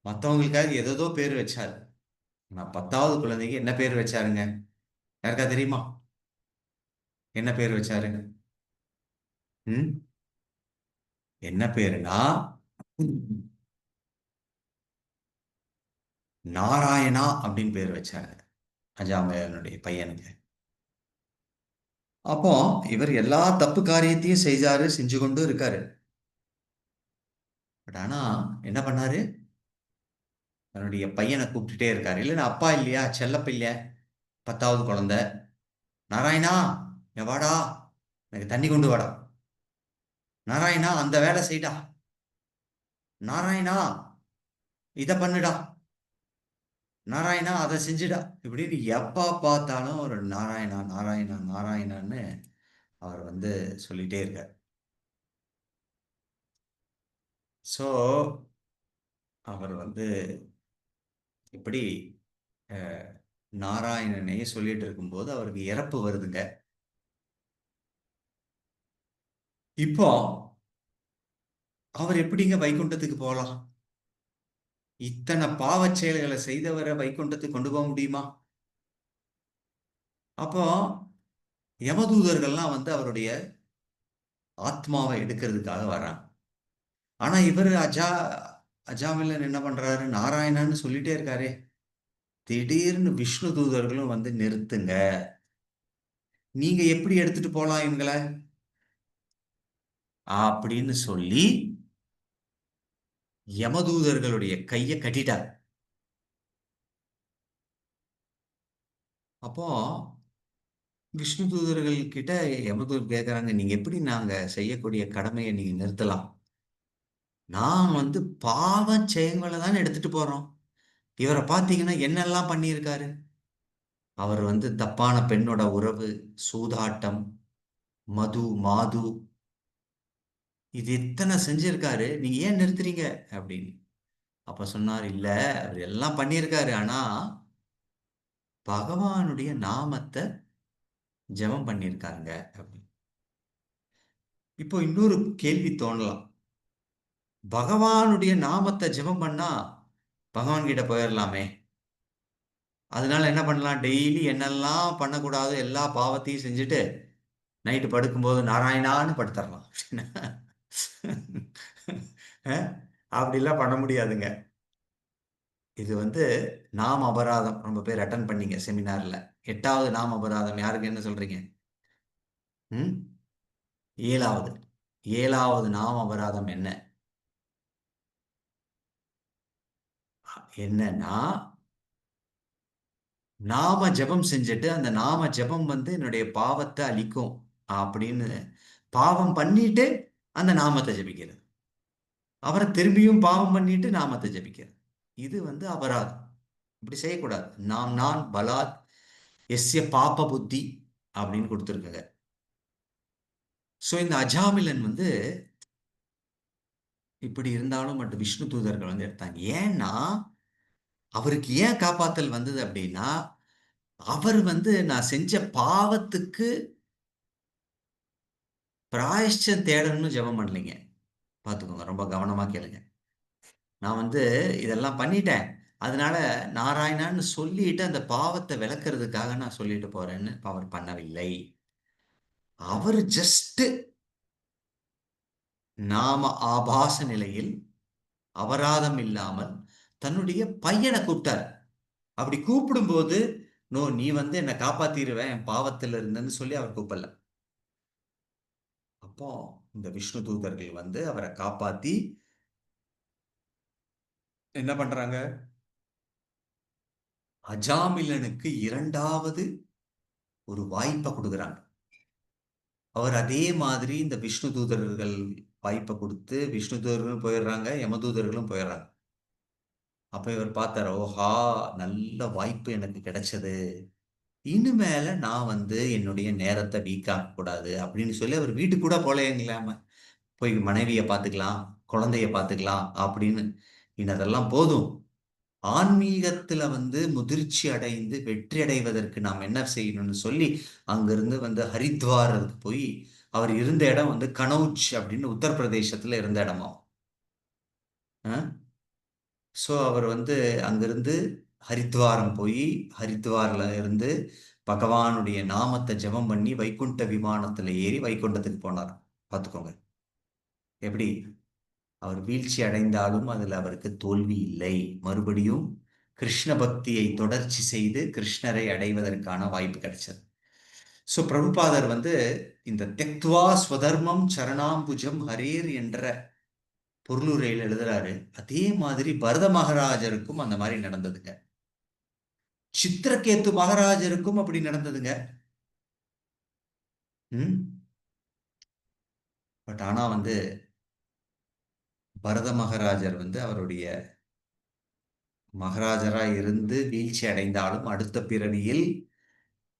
S1: மற்றவங்களுக்காக ஏதோ பேர் வச்சாரு. நான் 10வது குழந்தைக்கு என்ன பேர் வச்சாருங்க? யாருக்கா தெரியுமா என்ன பேர் வச்சாரு? என்ன பேருனா நாராயணா அப்படின்னு பேர் வச்சாரு அஜாமலனுடைய பையனுக்கு. அப்போ இவர் எல்லா தப்பு காரியத்தையும் செஞ்சு கொண்டு இருக்காரு. பட் ஆனா என்ன பண்ணாரு, தன்னுடைய பையனை கூப்பிட்டுட்டே இருக்காரு. இல்லைன்னா அப்பா இல்லையா, செல்லப்ப இல்லையா, 10வது குழந்தை, நாராயணா வாடா, எனக்கு தண்ணி கொண்டு வாடா, நாராயணா அந்த வேலை செய்டா, நாராயணா இதை பண்ணுடா, நாராயணா அதை செஞ்சுடா, இப்படின்னு எப்ப பார்த்தாலும் ஒரு நாராயணா நாராயணா நாராயணான்னு அவர் வந்து சொல்லிட்டே இருக்கார். ஸோ அவர் வந்து இப்படி நாராயணனையே சொல்லிட்டு இருக்கும்போது அவருக்கு இறப்பு வருதுங்க. இப்போ அவர் எப்படிங்க வைகுண்டத்துக்கு போகலாம்? இத்தனை பாவச் செயல்களை செய்தவரை வைகுண்டத்துக்கு கொண்டு போக முடியுமா? அப்போ யமதூதர்கள்லாம் வந்து அவருடைய ஆத்மாவை எடுக்கிறதுக்காக வர்றாங்க. ஆனா இவர் அஜாமிலன் என்ன பண்றாரு, நாராயணன்னு சொல்லிட்டே இருக்காரே, திடீர்னு விஷ்ணு தூதர்களும் வந்து நிறுத்துங்க, நீங்க எப்படி எடுத்துட்டு போலாம் இவங்கள அப்படின்னு சொல்லி யமதூதர்களுடைய கையை கட்டிட்டார். அப்போ விஷ்ணு தூதர்கள் கிட்ட யமதூதர் கேட்கறாங்க, நீங்க எப்படி நாங்க செய்யக்கூடிய கடமையை நீங்க நிறுத்தலாம்? நான் வந்து பாவம் செயல்களை தானே எடுத்துட்டு போறோம். இவரை பார்த்தீங்கன்னா என்னெல்லாம் பண்ணியிருக்காரு. அவர் வந்து தப்பான பெண்ணோட உறவு, சூதாட்டம், மது, மாது, இது எத்தனை செஞ்சிருக்காரு. நீங்க ஏன் நிறுத்துறீங்க அப்படின்னு. அப்ப சொன்னார், இல்ல அவர் எல்லாம் பண்ணியிருக்காரு. ஆனா பகவானுடைய நாமத்தை ஜெபம் பண்ணியிருக்காங்க அப்படின்னு. இப்போ இன்னொரு கேள்வி தோணலாம். பகவானுடைய நாமத்தை ஜெபம் பண்ணா பகவான் கிட்ட போயிடலாமே. அதனால என்ன பண்ணலாம்? டெய்லி என்னெல்லாம் பண்ணக்கூடாதோ எல்லா பாவத்தையும் செஞ்சுட்டு நைட்டு படுக்கும்போது நாராயணான்னு படுத்துடலாம். அஹ், அப்படிலாம் பண்ண முடியாதுங்க. இது வந்து நாம அபராதம். ரொம்ப பேர் அட்டன் பண்ணீங்க செமினார்ல. 8வது நாம அபராதம் யாருக்கு என்ன சொல்றீங்க? ம் 7வது. 7வது நாம அபராதம் என்ன? என்னன்னா, நாம ஜெபம் செஞ்சுட்டு அந்த நாம ஜெபம் வந்து என்னுடைய பாவத்தை அழிக்கும் அப்படின்னு பாவம் பண்ணிட்டு அந்த நாமத்தை ஜெபிக்கிறது. அப்புறம் திரும்பியும் பாவம் பண்ணிட்டு நாமத்தை ஜெபிக்கிறது. இது வந்து அபராதம். இப்படி செய்யக்கூடாது. நாம் நான் பலாத் எஸ்ய பாப்ப புத்தி அப்படின்னு கொடுத்துருக்குங்க. ஸோ இந்த அஜாமிலன் வந்து இப்படி இருந்தாலும் மட்டும் விஷ்ணு தூதர்கள் வந்து எடுத்தாங்க. ஏன்னா அவருக்கு ஏன் காப்பாத்தல் வந்தது அப்படின்னா, அவர் வந்து நான் செஞ்ச பாவத்துக்கு பிராயஷ்சம் தேடணும்னு ஜெபம் பண்ணலைங்க. பார்த்துக்கோங்க, ரொம்ப கவனமா கேளுங்க. நான் வந்து இதெல்லாம் பண்ணிட்டேன். அதனால நாராயணான்னு சொல்லிட்டு அந்த பாவத்தை விளக்குறதுக்காக நான் சொல்லிட்டு போறேன்னு அவர் பண்ணவில்லை. அவர் ஜஸ்ட் நாம ஆபாச நிலையில் அபராதம் இல்லாமல் தன்னுடைய பையனை கூப்பிட்டார். அப்படி கூப்பிடும்போது, நோ நீ வந்து என்னை காப்பாத்திருவேன் என் பாவத்துல இருந்துன்னு சொல்லி அவர் கூப்பிடல. அப்போ இந்த விஷ்ணு தூதர்கள் வந்து அவரை காப்பாத்தி என்ன பண்றாங்க? அஜாமிலனுக்கு 2வது ஒரு வாய்ப்பை கொடுக்குறாங்க. அவர் அதே மாதிரி இந்த விஷ்ணு தூதர்கள் வாய்ப்பை கொடுத்து விஷ்ணு தூதர்களும் போயிடுறாங்க, யமதூதர்களும் போயிடுறாங்க. அப்ப இவர் பார்த்தாரு, ஓஹா நல்ல வாய்ப்பு எனக்கு கிடைச்சது. இனிமேல நான் வந்து என்னுடைய நேரத்தை வீக்காக்க கூடாது அப்படின்னு சொல்லி அவர் வீட்டுக்கு கூட போலேங்களாம. போய் மனைவியை பார்த்துக்கலாம், குழந்தைய பார்த்துக்கலாம் அப்படின்னு. அதெல்லாம் போதும். ஆன்மீகத்துல வந்து முதிர்ச்சி அடைந்து வெற்றி அடைவதற்கு நாம் என்ன செய்யணும்னு சொல்லி அங்கிருந்து வந்து ஹரித்வாருக்கு போய் அவர் இருந்த இடம் வந்து கனௌஜ் அப்படின்னு உத்தரப்பிரதேசத்துல இருந்த இடமா. ஸோ அவர் வந்து அங்கிருந்து ஹரித்வாரம் போய் ஹரித்வார்ல இருந்து பகவானுடைய நாமத்தை ஜெபம் பண்ணி வைகுண்ட விமானத்துல ஏறி வைகுண்டத்துக்கு போனார். பார்த்துக்கோங்க எப்படி. அவர் வீழ்ச்சி அடைந்தாலும் அதில் அவருக்கு தோல்வி இல்லை. மறுபடியும் கிருஷ்ண பக்தியை தொடர்ச்சி செய்து கிருஷ்ணரை அடைவதற்கான வாய்ப்பு கிடைச்சது. ஸோ பிரபுபாதர் வந்து இந்த தெக்துவா ஸ்வதர்மம் சரணாம்புஜம் ஹரேர் என்ற பொருளுரையில் எழுதுறாரு. அதே மாதிரி பரத மகாராஜருக்கும் அந்த மாதிரி நடந்ததுங்க. சித்திரகேத்து மகாராஜருக்கும் அப்படி நடந்ததுங்க. பட் ஆனா வந்து பரத மகாராஜர் வந்து அவருடைய மகாராஜராய் இருந்து வீழ்ச்சி அடைந்தாலும் அடுத்த பிறவியில்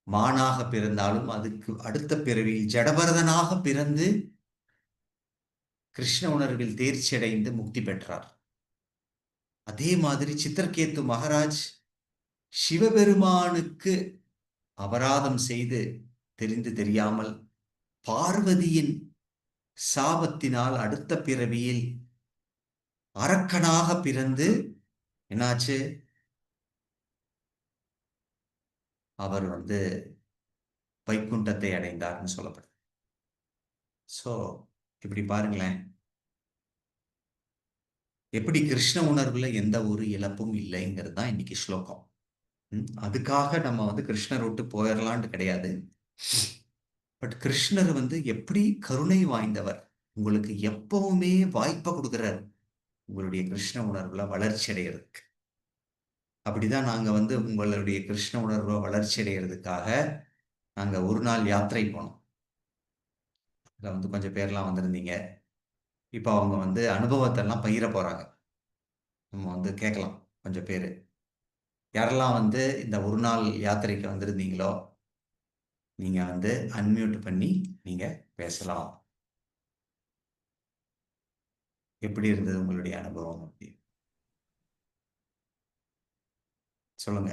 S1: மானாக பிறந்தாலும் அதுக்கு அடுத்த பிறவியில் ஜடபரதனாக பிறந்து கிருஷ்ண உணர்வில் தேர்ச்சி அடைந்து முக்தி பெற்றார். அதே மாதிரி சித்திரகேத்து மகாராஜ் சிவபெருமானுக்கு அபராதம் செய்து தெரிந்து தெரியாமல் பார்வதியின் சாபத்தினால் அடுத்த பிறவியில் அரக்கனாக பிறந்து என்னாச்சு? அவர் வந்து வைகுண்டத்தை அடைந்தார்னு சொல்லப்படுது. சோ இப்படி பாருங்களேன், எப்படி கிருஷ்ண உணர்வுல எந்த ஒரு இழப்பும் இல்லைங்கிறது தான் இன்னைக்கு ஸ்லோகம். அதுக்காக நம்ம வந்து கிருஷ்ணர் விட்டு போயிடலான்னு கிடையாது. பட் கிருஷ்ணர் வந்து எப்படி கருணை வாய்ந்தவர், உங்களுக்கு எப்பவுமே வாய்ப்பை கொடுக்கிறார் உங்களுடைய கிருஷ்ண உணர்வுல வளர்ச்சி அடைகிறதுக்கு. அப்படிதான் நாங்க வந்து உங்களுடைய கிருஷ்ண உணர்வை வளர்ச்சி அடைகிறதுக்காக நாங்க ஒரு நாள் யாத்திரை போனோம். அதில் வந்து கொஞ்சம் பேர்லாம் வந்திருந்தீங்க. இப்போ அவங்க வந்து அனுபவத்தெல்லாம் பகிர போறாங்க. நம்ம வந்து கேட்கலாம் கொஞ்சம் பேர். யாரெல்லாம் வந்து இந்த ஒரு நாள் யாத்திரைக்கு வந்திருந்தீங்களோ நீங்க வந்து அன்மியூட் பண்ணி நீங்க பேசலாம். எப்படி இருந்தது உங்களுடைய அனுபவம்? அப்படி சொல்லுங்க.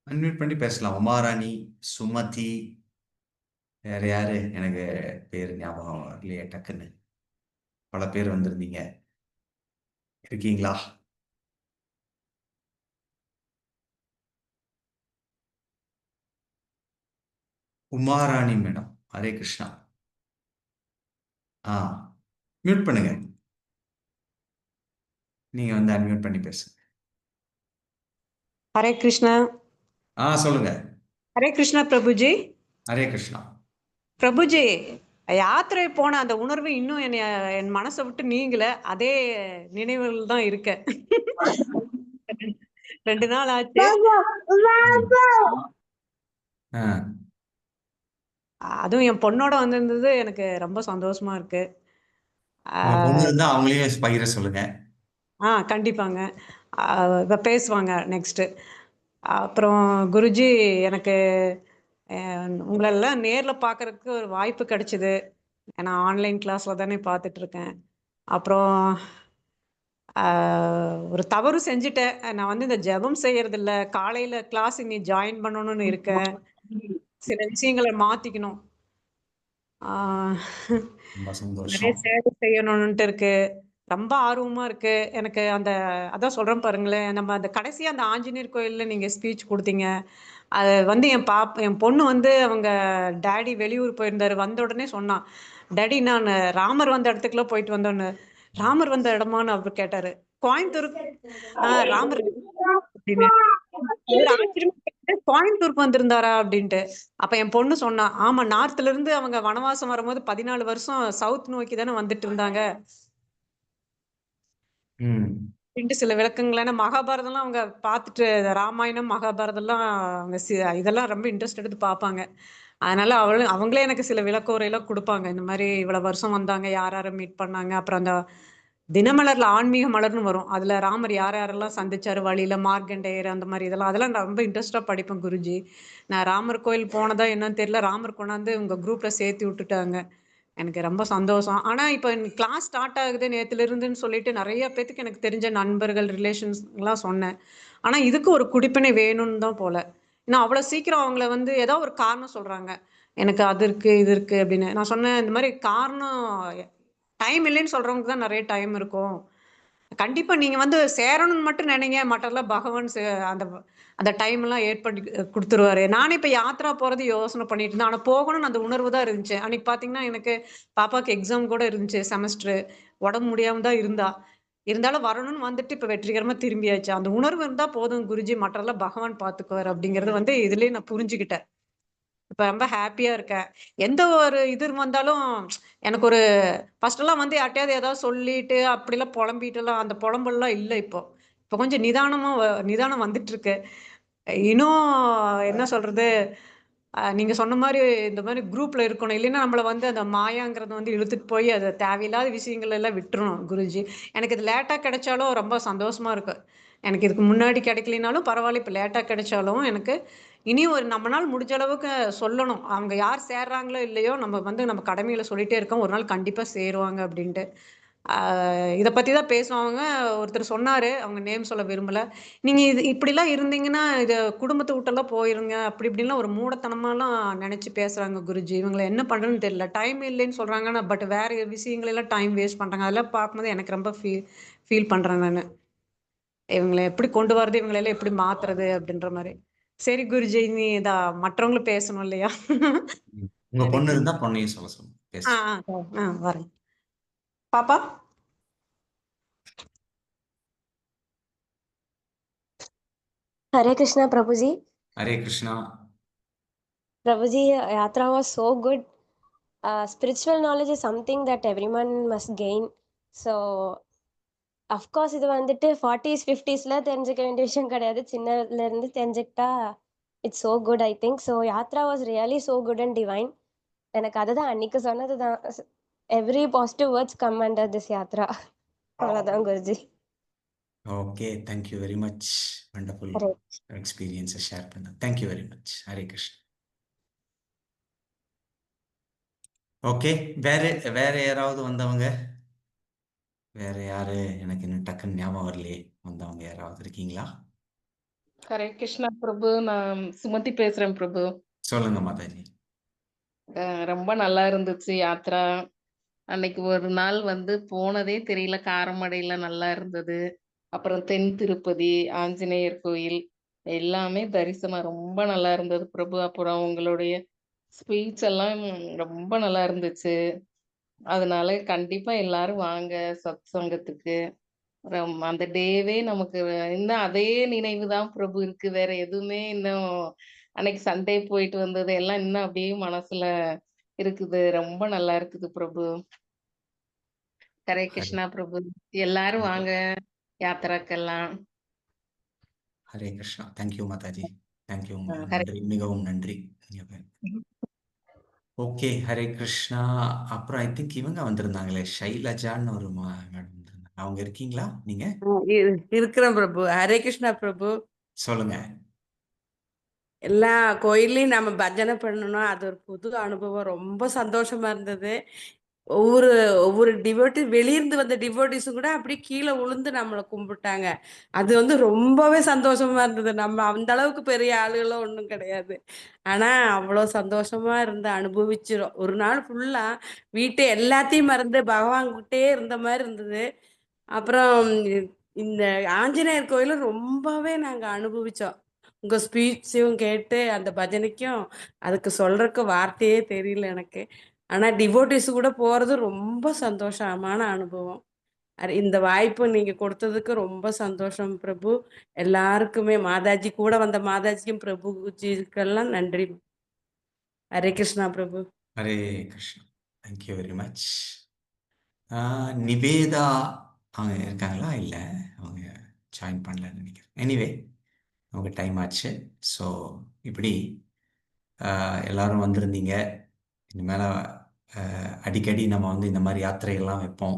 S1: அன்மியூட் பண்ணி பேசலாம். உமாராணி, சுமதி, வேற யாரு? எனக்கு பேர் ஞாபகம் இல்லையே டக்குன்னு. பல பேர் வந்திருந்தீங்க. இருக்கீங்களா? உமாராணி மேடம், ஹரே கிருஷ்ணா. ஆ, மியூட் பண்ணுங்க. நீங்க வந்து அன்மியூட் பண்ணி பேசுங்க.
S3: ஹரே கிருஷ்ணா.
S1: சொல்லுங்க.
S3: ஹரே கிருஷ்ணா பிரபுஜி.
S1: ஹரே கிருஷ்ணா.
S3: பிரபுஜி, யாத்திரை போன அந்த உணர்வு இன்னும் என் மனசை விட்டு நீங்கல. அதே நினைவுகள் தான் இருக்க. 2 நாள் ஆச்சு. அதுவும் என் பொண்ணோட வந்திருந்தது எனக்கு ரொம்ப சந்தோஷமா இருக்கு.
S1: உங்க பொண்ணு இருந்தா அவங்களையும் பகிர சொல்லுங்க.
S3: கண்டிப்பாங்க. இப்ப பேசுவாங்க நெக்ஸ்ட். அப்புறம் குருஜி, எனக்கு உங்களெல்லாம் நேர்ல பார்க்கறதுக்கு ஒரு வாய்ப்பு கிடைச்சது. நான் ஆன்லைன் கிளாஸ்ல தானே பார்த்துட்டு இருக்கேன். அப்புறம் ஒரு தவறு செஞ்சுட்டேன். நான் வந்து இந்த ஜெபம் செய்யறதில்ல. காலையில கிளாஸ் இனி ஜாயின் பண்ணணும்னு இருக்கேன். சில விஷயங்கள மாத்திக்கணும். ஆ
S1: ரொம்ப
S3: நிறைய
S1: சந்தோஷம்.
S3: சேவை செய்யணும்னுட்டு இருக்கு. ரொம்ப ஆர்வமா இருக்கு. எனக்கு அதான் சொல்றேன் பாருங்களேன். நம்ம அந்த கடைசியா அந்த ஆஞ்சநேயர் கோயில்ல நீங்க ஸ்பீச் குடுத்தீங்க. அது வந்து என் பொண்ணு வந்து அவங்க டாடி வெளியூர் போயிருந்தாரு. வந்த உடனே சொன்னா, டாடி நானு ராமர் வந்த இடத்துக்குலாம் போயிட்டு வந்தோன்னு. ராமர் வந்த இடமான்னு அவர் கேட்டாரு. கோயம்புத்தூருக்கு ராமர் அப்படின்னு. அவர் ஆச்சரியமா கேட்டாரு, கோயம்புத்தூருக்கு வந்திருந்தாரா அப்படின்ட்டு. அப்ப என் பொண்ணு சொன்னா, ஆமா நார்த்ல இருந்து அவங்க வனவாசம் வரும்போது 14 வருஷம் சவுத் நோக்கி தானே வந்துட்டு இருந்தாங்க அப்படின்ட்டு சில விளக்கங்கள். ஏன்னா மகாபாரதம்லாம் அவங்க பார்த்துட்டு, ராமாயணம் மகாபாரதம்லாம் அவங்க இதெல்லாம் ரொம்ப இன்ட்ரெஸ்ட் எடுத்து பார்ப்பாங்க. அதனால அவங்களே எனக்கு சில விளக்க உரையெல்லாம் கொடுப்பாங்க. இந்த மாதிரி இவ்வளவு வருஷம் வந்தாங்க, யார் யாரை மீட் பண்ணாங்க. அப்புறம் அந்த தினமலர்ல ஆன்மீக மலர்னு வரும். அதுல ராமர் யார் யாரெல்லாம் சந்திச்சாரு வழியில, மார்க்கண்டேயர், அந்த மாதிரி அதெல்லாம் நான் ரொம்ப இன்ட்ரெஸ்டா படிப்பேன் குருஜி. நான் ராமர் கோயில் போனதா என்னன்னு தெரியல, ராமர் கொண்டாந்து உங்க குரூப்ல சேர்த்து விட்டுட்டாங்க. எனக்கு ரொம்ப சந்தோஷம். ஆனா இப்ப கிளாஸ் ஸ்டார்ட் ஆகுது நேத்துல இருந்துன்னு சொல்லிட்டு நிறைய பேத்துக்கு எனக்கு தெரிஞ்ச நண்பர்கள், ரிலேஷன்ஸ் எல்லாம் சொன்னேன். ஆனா இதுக்கு ஒரு குடிப்பினை வேணும்னு தான் போல. ஏன்னா அவ்வளவு சீக்கிரம் அவங்கள வந்து ஏதோ ஒரு காரணம் சொல்றாங்க. எனக்கு அது இருக்கு, இது இருக்கு அப்படின்னு. நான் சொன்னேன், இந்த மாதிரி காரணம் டைம் இல்லைன்னு சொல்றவங்களுக்கு தான் நிறைய டைம் இருக்கும். கண்டிப்பா நீங்க வந்து சேரணும்னு மட்டும் நினைங்க. மற்றதெல்லாம் பகவான் அந்த அந்த டைம் எல்லாம் ஏற்படுத்தி குடுத்துருவாரு. நானே இப்ப யாத்ரா போறது யோசனை பண்ணிட்டு இருந்தேன். ஆனா போகணும்னு அந்த உணர்வு தான் இருந்துச்சு. அன்னைக்கு பாத்தீங்கன்னா, எனக்கு பாப்பாக்கு எக்ஸாம் கூட இருந்துச்சு, செமஸ்டர். உடம்பு முடியாம தான் இருந்தா. இருந்தாலும் வரணும்னு வந்துட்டு இப்ப வெற்றிகரமா திரும்பியாச்சு. அந்த உணர்வு இருந்தா போதும் குருஜி, மற்றதெல்லாம் பகவான் பாத்துக்குவாரு அப்படிங்கறது வந்து இதுலயே நான் புரிஞ்சுக்கிட்டேன். இப்ப ரொம்ப ஹேப்பியா இருக்கேன். எந்த ஒரு இது வந்தாலும் எனக்கு ஒரு ஃபர்ஸ்ட்டெல்லாம் வந்து யார்ட்டயாவது ஏதாவது சொல்லிட்டு, அப்படிலாம் புலம்பிட்டுலாம் அந்த புலம்பல்லாம் இல்ல இப்போ. இப்போ கொஞ்சம் நிதானம் வந்துட்டு இருக்கு. இன்னும் என்ன சொல்றது? நீங்க சொன்ன மாரி இந்த மாரி குரூப்ல இருக்கணும். இல்லைன்னா நம்மள வந்து அந்த மாயாங்கிறது வந்து இழுத்துட்டு போய் அது தேவையில்லாத விஷயங்கள் எல்லாம் விட்டுறணும் குருஜி. எனக்கு இது லேட்டா கிடைச்சாலும் ரொம்ப சந்தோஷமா இருக்கு. எனக்கு இதுக்கு முன்னாடி கிடைக்கலைனாலும் பரவாயில்ல. இப்ப லேட்டா கிடைச்சாலும் எனக்கு இனியும் ஒரு நம்மனால முடிஞ்ச அளவுக்கு சொல்லணும். அவங்க யார் சேர்றாங்களோ இல்லையோ, நம்ம வந்து நம்ம கடமைகள சொல்லிட்டே இருக்கோம். ஒரு நாள் கண்டிப்பா சேருவாங்க அப்படின்ட்டு. ஆ இத பத்தி தான் பேசுவாங்க. ஒருத்தர் சொன்னாரு. அவங்க நேம் சொல்ல விரும்பல. நீங்க இப்படிலாம் இருந்தீங்கன்னா, குடும்பத்த விட்டெல்லாம் போயிருங்க. அப்படி இப்படின்லாம் ஒரு மூடத்தனமாலாம் நெனச்சு பேசுறாங்க குருஜி. இவங்கள என்ன பண்றதுன்னு தெரியல. டைம் இல்லைன்னு சொல்றாங்க. ஆனா பட் வேற விஷயங்களெல்லாம் டைம் வேஸ்ட் பண்றாங்க. அதெல்லாம் பார்க்கும்போது எனக்கு ரொம்ப ஃபீல் பண்றேன் நானு. இவங்கள எப்படி கொண்டு வரது? இவங்களெல்லாம் எப்படி மாத்துறது? அப்படின்ற மாரி. சரி குருஜி, நீ மற்றவங்களும் பேசணும் இல்லையா?
S1: உங்க
S3: ஹரே
S1: பொண்ணு
S3: கிருஷ்ணா.
S1: இருந்தா பொண்ணையும் சொல்ல சொல்லுங்க. பேசு.
S3: வரேன். பாப்பா?
S4: Hare Krishna, Prabhuji.
S1: Hare Krishna.
S4: Prabhuji, Yatra was so good. Spiritual knowledge is something that everyone must gain. So, of course, இது வந்துட்டு 40s 50sல தெரிஞ்சுக்க வேண்டிய விஷயம் கிடையாது. சின்னதுல இருந்து தெரிஞ்சுக்கிட்டா it's so good, I think. So, Yatra was really so good and divine. எனக்கு அதுதான் அன்னைக்கு சொன்னதுதான். Every positive words come under this Yatra. அவ்வளவுதான் Guruji.
S1: Okay, thank you very much. Wonderful
S4: Hare
S1: experience share பண்ண. Thank you very much. Hare Krishna. Okay, வேற யாராவது வந்தவங்க? வேற யாரு எனக்கு இன்னும் டக்குன்னு ஞாபகம் வரலையே. வந்தவங்க யாராவது இருக்கீங்களா?
S5: ஹரே கிருஷ்ணா பிரபு, நான் சுமதி பேசுறேன் பிரபு.
S1: சொல்லுங்க மாதாஜி.
S5: ரொம்ப நல்லா இருந்துச்சு யாத்ரா. அன்னைக்கு ஒரு நாள் வந்து போனதே தெரியல. காரமடையில நல்லா இருந்தது. அப்புறம் தென் திருப்பதி, ஆஞ்சநேயர் கோயில் எல்லாமே தரிசனம் ரொம்ப நல்லா இருந்தது பிரபு. அப்புறம் உங்களுடைய ஸ்பீச் எல்லாம் ரொம்ப நல்லா இருந்துச்சு. அதனால கண்டிப்பா எல்லாரும் வாங்க சத் சங்கத்துக்கு. அந்த டேவே நமக்கு இன்னும் அதே நினைவு தான் பிரபு இருக்கு. வேற எதுவுமே இன்னும் அன்னைக்கு சண்டே போயிட்டு வந்தது எல்லாம் இன்னும் அப்படியே மனசுல இருக்குது. ரொம்ப நல்லா இருக்குது பிரபு. ஹரே கிருஷ்ணா பிரபு. எல்லாரும் வாங்க யாத்திராக்கெல்லாம்.
S1: ஹரே கிருஷ்ணா. தேங்க்யூ மாதாஜி. தேங்க்யூ.
S5: ஹரே
S1: நன்றி, மிகவும் நன்றி. ஓகே, ஹரே கிருஷ்ணா. அப்புறம் ஐ திங்க் இவங்க வந்திருந்தாங்களே, ஷைலஜான்னு ஒரு மேடம் வந்திருந்தாங்க. அவங்க இருக்கீங்களா நீங்க?
S6: இருக்கிறேன் பிரபு. ஹரே கிருஷ்ணா பிரபு.
S1: சொல்லுங்க.
S6: எல்லா கோயில்லையும் நம்ம பஜனை பண்ணணும். அது ஒரு புது அனுபவம். ரொம்ப சந்தோஷமா இருந்தது. ஒவ்வொரு டிவோட்டி வெளியிருந்து வந்த டிவோட்டிஸும் கூட அப்படியே கீழே விழுந்து நம்மளை கும்பிட்டாங்க. அது வந்து ரொம்பவே சந்தோஷமா இருந்தது. நம்ம அந்த அளவுக்கு பெரிய ஆளுகளும் ஒன்றும் கிடையாது. ஆனா அவ்வளோ சந்தோஷமா இருந்து அனுபவிச்சிரும். ஒரு நாள் ஃபுல்லா வீட்டை எல்லாத்தையும் மறந்து பகவான்கிட்டே இருந்த மாதிரி இருந்தது. அப்புறம் இந்த ஆஞ்சநேயர் கோயிலும் ரொம்பவே நாங்க அனுபவிச்சோம். உங்க ஸ்பீச்சும் கேட்டு அந்த பஜனைக்கும் அதுக்கு சொல்றதுக்கு வார்த்தையே தெரியல எனக்கு. ஆனா டிவோட்டிஸ் கூட போறது ரொம்ப சந்தோஷமான அனுபவம். இந்த வாய்ப்பு நீங்க கொடுத்ததுக்கு ரொம்ப சந்தோஷம் பிரபு. எல்லாருக்குமே மாதாஜி கூட வந்த மாதாஜிக்கும் பிரபுஜிக்கெல்லாம் நன்றி. Hare Krishna Prabhu.
S1: Hare Krishna. Thank you very much. Nivetha அவங்க இருக்காங்களா? இல்லை, அவங்க ஜாயின் பண்ணலன்னு நினைக்கிறேன். எனிவே, அவங்க டைம் ஆச்சு. ஸோ இப்படி எல்லாரும் வந்திருந்தீங்க. இனிமேல் அடிக்கடி நம்ம வந்து இந்த மாதிரி யாத்திரைகள்லாம் வைப்போம்.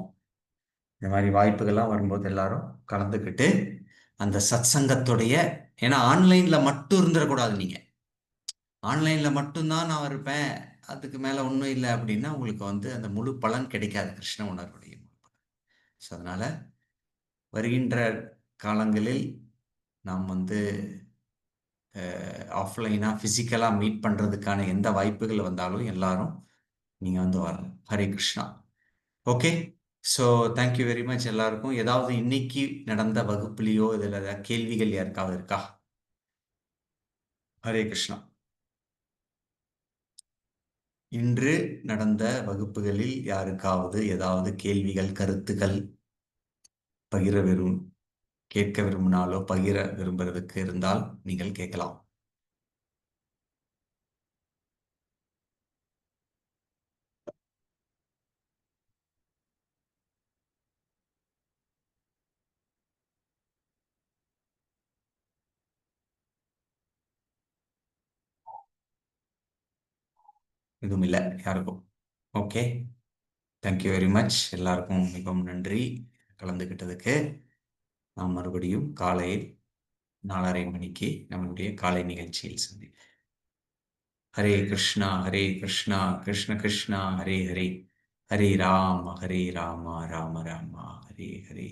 S1: இந்த மாதிரி வாய்ப்புகள்லாம் வரும்போது எல்லாரும் கலந்துக்கிட்டு அந்த சத் சங்கத்துடைய, ஏன்னா ஆன்லைனில் மட்டும் இருந்துடக்கூடாது. நீங்கள் ஆன்லைனில் மட்டும்தான் நான் இருப்பேன், அதுக்கு மேலே ஒன்றும் இல்லை அப்படின்னா உங்களுக்கு வந்து அந்த முழு பலன் கிடைக்காது, கிருஷ்ண உணர்வுடைய முழு பலன். ஸோ அதனால் வருகின்ற காலங்களில் நாம் வந்து ஆஃப்லைனாக ஃபிசிக்கலாக மீட் பண்ணுறதுக்கான எந்த வாய்ப்புகள் வந்தாலும் எல்லாரும் நீங்கள் வந்து வரணும். Hare Krishna. Okay, so thank you very much எல்லாருக்கும். ஏதாவது இன்னைக்கு நடந்த வகுப்புலேயோ இதில் ஏதாவது கேள்விகள் யாருக்காவது இருக்கா? ஹரே கிருஷ்ணா. இன்று நடந்த வகுப்புகளில் யாருக்காவது ஏதாவது கேள்விகள், கருத்துக்கள் கேட்க விரும்பினாலோ பகிர விரும்புறதுக்கு இருந்தால் நீங்கள் கேட்கலாம். எதுவும் இல்லை யாருக்கும். Okay, thank you very much. எல்லாருக்கும் மிகவும் நன்றி கலந்துக்கிட்டதுக்கு. நாம் மறுபடியும் காலையில் 4:30 மணிக்கு நம்மளுடைய காலை நிகழ்ச்சியில் சந்திப்போம். ஹரே கிருஷ்ணா ஹரே கிருஷ்ணா கிருஷ்ண கிருஷ்ணா ஹரே ஹரே, ஹரே ராம ராம ராம ஹரே ஹரே.